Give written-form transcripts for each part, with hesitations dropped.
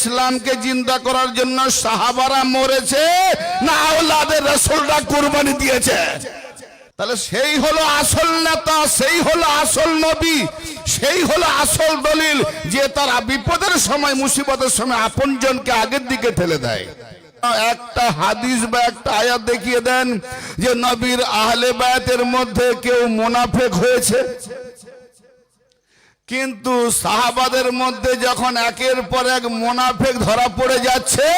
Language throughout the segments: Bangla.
ইসলামকে জিন্দা করার জন্য সাহাবারা মরেছে না আওলাদের রাসূলরা কুরবানি দিয়েছে? তাহলে সেই হলো আসল নেতা, সেই হলো আসল নবী, সেই হলো আসল দলিল যে তারা বিপদের সময় মুসিবতের সময় আপনজনকে আগের দিকে ঠেলে দেয়। একটা হাদিস বা একটা আয়াত দেখিয়ে দেন যে নবীর আহলে বায়াতের মধ্যে কেউ মুনাফিক হয়েছে। কিন্তু সাহাবাদের মধ্যে যখন একের পর এক মুনাফিক ধরা পড়ে যাচ্ছে,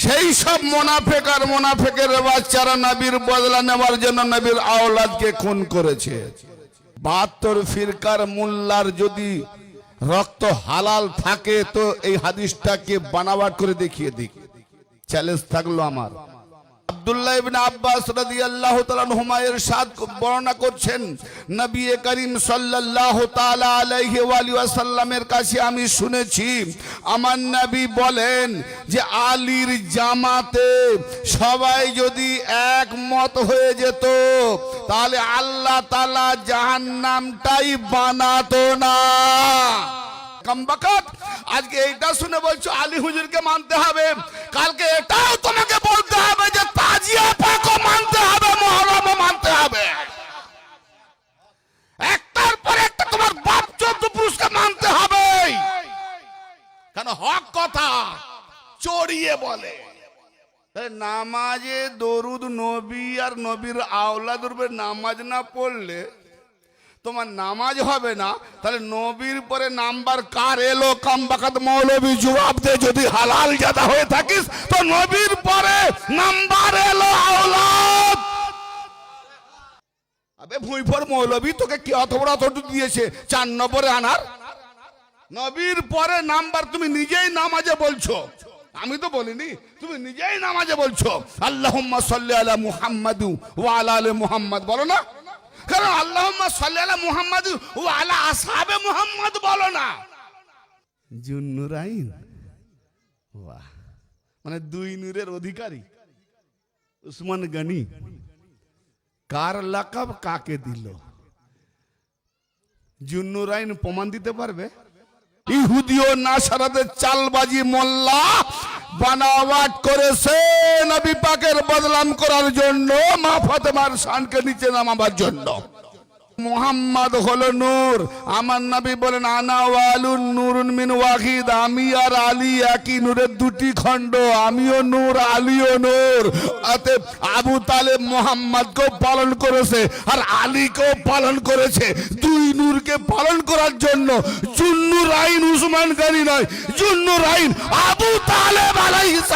সেই সব মুনাফিক আর মুনাফিকের বাচ্চারা নবীর বদলা নেওয়ার জন্য নবীর আওলাদকে খুন করেছে। 72 ফিরকার মোল্লার যদি রক্ত হালাল থাকে তো এই হাদিসটাকে বানাবাট করে দেখিয়ে দিক। চ্যালেঞ্জ থাকলো আমার। আব্দুল্লাহ ইবনে আব্বাস রাদিয়াল্লাহু তাআলা আনহুমা ইরশাদ বর্ণনা করছেন, নবী করিম সাল্লাল্লাহু তাআলা আলাইহি ওয়া আলিহি ওয়াসাল্লামের কাছে আমি শুনেছি আমার নবী বলেন যে আলীর জামাতে সবাই যদি একমত হয়ে যেত তাহলে আল্লাহ তাআলা জাহান্নামটাই বানাতো না। কমবখত আজকে এইটা শুনে বলছো আলী হুজুরকে মানতে হবে, কালকে এটাও তোমাকে বলতে হবে যে তাজিয়া পাকও মানতে হবে, মুহররমও মানতে হবে। একটার পর একটা তোমার বাপ চোদ্দ পুরুষকে মানতে হবে, কেন হক কথা চড়িয়ে বলে। নামাজে দরুদ নবী আর নবীর আওলাদের উপরে নামাজ না পড়লে তোমার নামাজ হবে না। তাহলে নবীর পরে নাম্বার কার এলো? কমবখত মৌলবী জবাব দে। যদি হালাল জাদা হয়ে থাকিস তো নবীর পরে নাম্বার এলো আওলাদ। আবে ভুঁইফর মৌলবী তোকে কি অত বড় অত দিয়েছে 4 নম্বরে আনার? নবীর পরে নাম্বার তুমি নিজেই নামাজে বলছো, আমি তো বলিনি, তুমি নিজেই নামাজে বলছো আল্লাহুম্মা সাল্লি আলা মুহাম্মাদ ওয়া আলা আলি মুহাম্মাদ, বলো না? কারণ আল্লাহুম্মা সাল্লি আলা মুহাম্মাদ ওয়া আলা আসহাবে মুহাম্মাদ বলো না। জুন্নুরাইন, বাহ, মানে 2 নূরের অধিকারী উসমান গনি কার লাকাব কাকে দিল? জুন্নুরাইন প্রমাণ দিতে পারবে? ইহুদি ও নাসারাদের চালবাজি মোল্লা বানাওয়াট করেছে নবী পাকের বদনাম করার জন্য, মা ফাতেমার শানকে নিচে নামাবার জন্য। মুহাম্মদ হলো নূর, আমার নবী বলেন আনা ওয়ালুন নূরুন মিন ওয়াহিদ, আমি আর আলী একই নূরের 2টি খণ্ড, আমিও নূর আলীও নূর। অতএব আবু তালেব মুহাম্মদকেও পালন করেছে আর আলীকেও পালন করেছে। 2 নূরকে পালন করার জন্য জুন্নুরাইন উসমান গনি নয়, জুন্নুরাইন আবু তালেব আলাইহিস